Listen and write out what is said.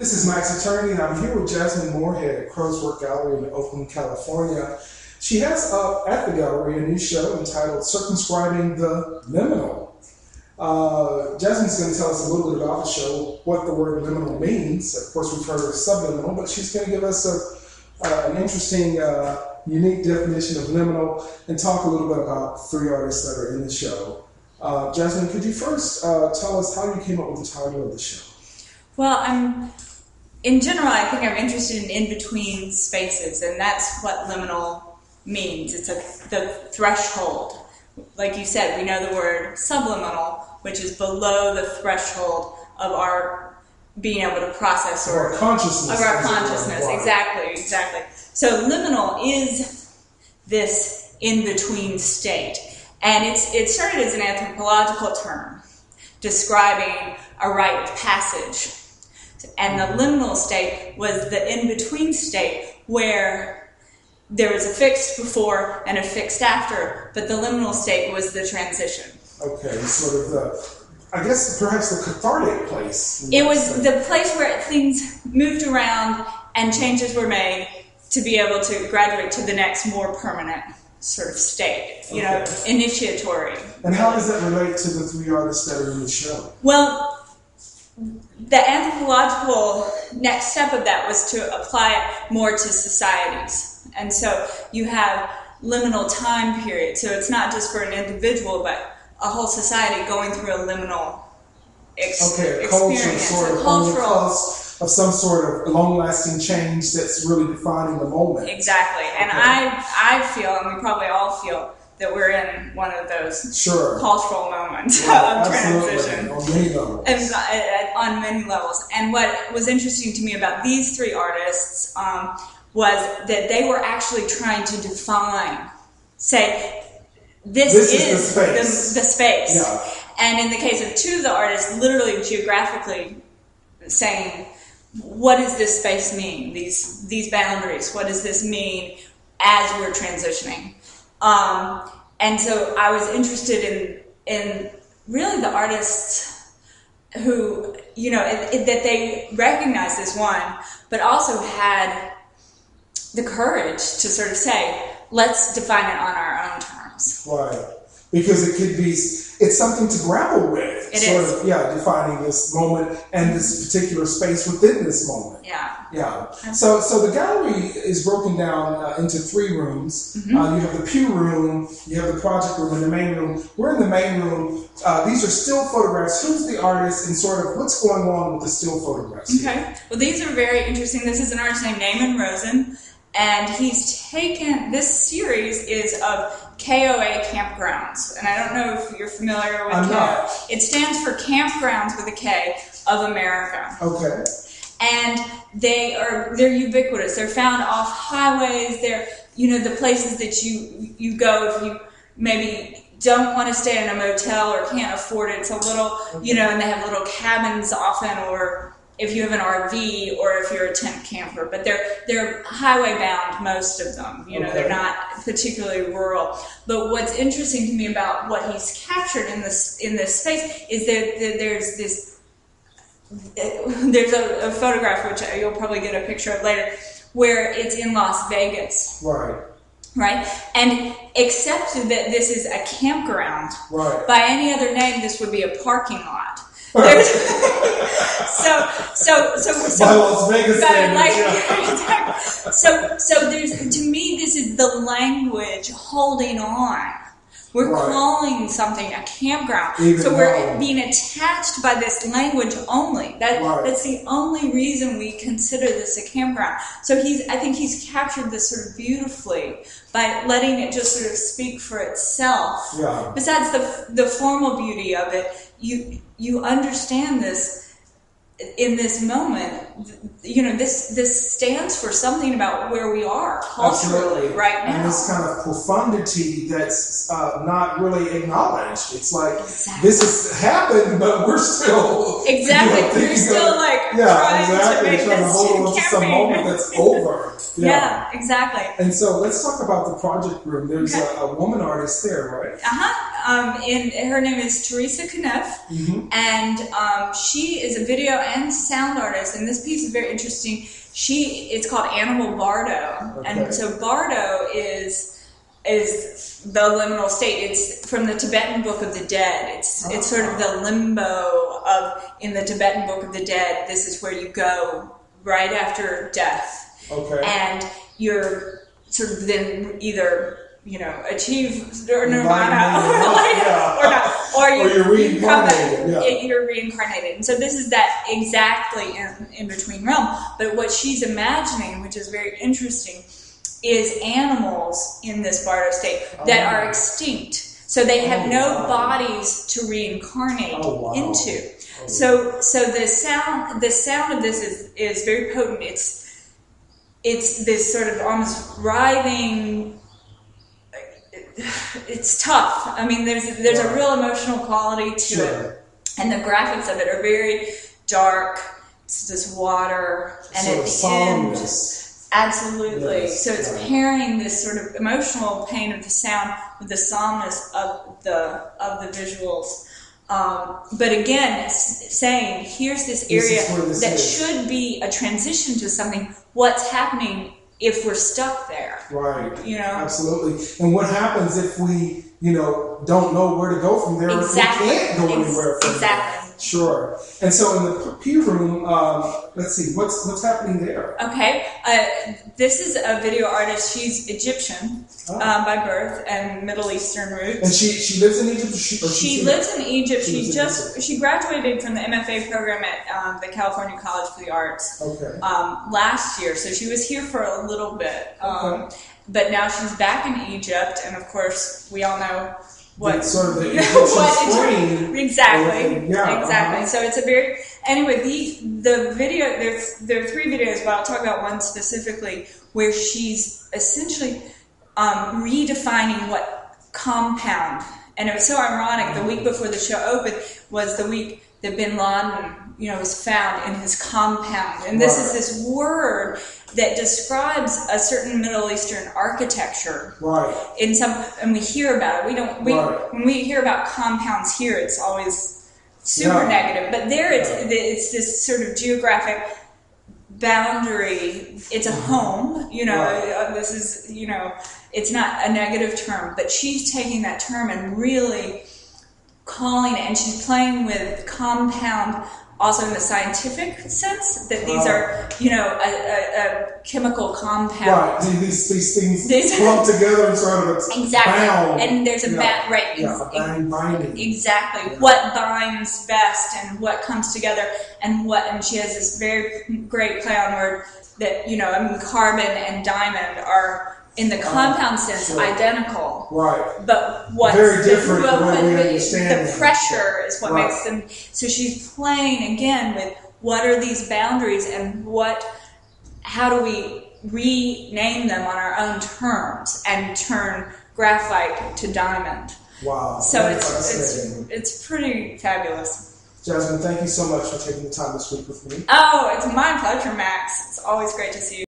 This is Max Attorney, and I'm here with Jasmine Moorhead at Krowswork Gallery in Oakland, California. She has up at the gallery a new show entitled Circumscribing the Liminal. Jasmine's going to tell us a little bit about the show, what the word liminal means. Of course, we've heard of subliminal, but she's going to give us an interesting, unique definition of liminal and talk a little bit about three artists that are in the show. Jasmine, could you first tell us how you came up with the title of the show? Well, in general, I think I'm interested in in-between spaces, and that's what liminal means. It's the threshold. Like you said, we know the word subliminal, which is below the threshold of our being able to process or our consciousness. Of our consciousness, exactly. So liminal is this in-between state, and it started as an anthropological term describing a rite of passage. And the liminal state was the in-between state where there was a fixed before and a fixed after, but the liminal state was the transition. Okay, sort of perhaps the cathartic place. It was the place where things moved around and changes were made to be able to graduate to the next more permanent sort of state, initiatory. And how does that relate to the three artists that are in the show? Well, the anthropological next step of that was to apply it more to societies. And so you have liminal time period. So it's not just for an individual, but a whole society going through a liminal experience. A cultural of some sort of long-lasting change that's really defining the moment. Exactly. And I feel, and we probably all feel, that we're in one of those cultural moments of transition. On many levels. On many levels. And what was interesting to me about these three artists was that they were actually trying to say, this is the space. Yeah. And in the case of two of the artists, literally geographically saying, what does this space mean? These boundaries, what does this mean as we're transitioning? And so I was interested in really the artists who, that they recognized this one, but also had the courage to sort of say, let's define it on our own terms. Right. Because it's something to grapple with. Defining this moment and this particular space within this moment. Yeah. So the gallery is broken down into three rooms. Mm-hmm. You have the Pew room, you have the project room, and the main room. We're in the main room. These are still photographs. Who's the artist and sort of what's going on with the still photographs? Okay. Well, these are very interesting. This is an artist named Naaman Rosen, and he's taken, this series is of KOA campgrounds, and I don't know if you're familiar with KOA. It stands for Campgrounds with a K of America. Okay. And they're ubiquitous. They're found off highways. They're the places that you go if you maybe don't want to stay in a motel or can't afford it. It's a little and they have little cabins often, or if you have an RV, or if you're a tent camper, but they're highway bound, most of them. They're not particularly rural. But what's interesting to me about what he's captured in this space is that there's a photograph, which you'll probably get a picture of later, where it's in Las Vegas. Right? And except that this is a campground, by any other name, this would be a parking lot. So by Las Vegas So there's, to me, this is the language holding on. We're calling something a campground. We're being attached by this language only. That's the only reason we consider this a campground. So I think he's captured this sort of beautifully by letting it just sort of speak for itself. Yeah. Besides the formal beauty of it, you understand this in this moment. This stands for something about where we are culturally right now. And this kind of profundity that's not really acknowledged. It's like, this has happened, but we're still... Exactly. We're still trying to hold on to some moment that's over. Yeah, exactly. And so let's talk about the project room. There's a woman artist there, right? And her name is Teresa Kneff, and she is a video and sound artist, and this piece is very interesting. It's called Animal Bardo, Okay. and so Bardo is the liminal state. It's from the Tibetan Book of the Dead. It's sort of the limbo of, in the Tibetan Book of the Dead, this is where you go right after death. Okay. And you're sort of then either, achieve nirvana or you're reincarnated. You're reincarnated. And so this is that exactly in between realm. But what she's imagining, which is very interesting, is animals in this Bardo state that are extinct. So they have no bodies to reincarnate into. So the sound of this is very potent. It's this sort of almost writhing. It's tough. I mean, there's a real emotional quality to it, and the graphics of it are very dark. It's this water, and at the end, absolutely. Yes. So it's pairing this sort of emotional pain of the sound with the solemnness of the visuals. But again, saying here's this area that should be a transition to something. What's happening if we're stuck there? Right. Absolutely. And what happens if we, don't know where to go from there? Exactly. If we can't go anywhere from exactly. there. Sure. And so in the P room, let's see, what's happening there? Okay. This is a video artist. She's Egyptian by birth and Middle Eastern roots. And she lives in Egypt? She lives in Egypt. She graduated from the MFA program at the California College for the Arts last year. So she was here for a little bit. But now she's back in Egypt. And of course, we all know what sort of the Egyptian exactly. Yeah, So it's a very the video. There are 3 videos, but I'll talk about one specifically where she's essentially redefining what compound. And it was so ironic. The week before the show opened was the week that Bin Laden, was found in his compound. And this is this word that describes a certain Middle Eastern architecture. Right. And we hear about it. When we hear about compounds here, it's always super negative. But there, it's this sort of geographic boundary. It's a home. This is it's not a negative term, but she's taking that term and really calling it, and she's playing with compound also in the scientific sense, that these are, a chemical compound. Right, these things clump together and sort of bound. And there's a binding. Exactly. What binds best and what comes together and she has this very great play on word that, carbon and diamond are, in the compound sense, identical. Right. But what's very different the way we understand the pressure is what makes them. So she's playing again with what are these boundaries and how do we rename them on our own terms and turn graphite to diamond. Wow. So it's pretty fabulous. Jasmine, thank you so much for taking the time to speak with me. Oh, it's my pleasure, Max. It's always great to see you.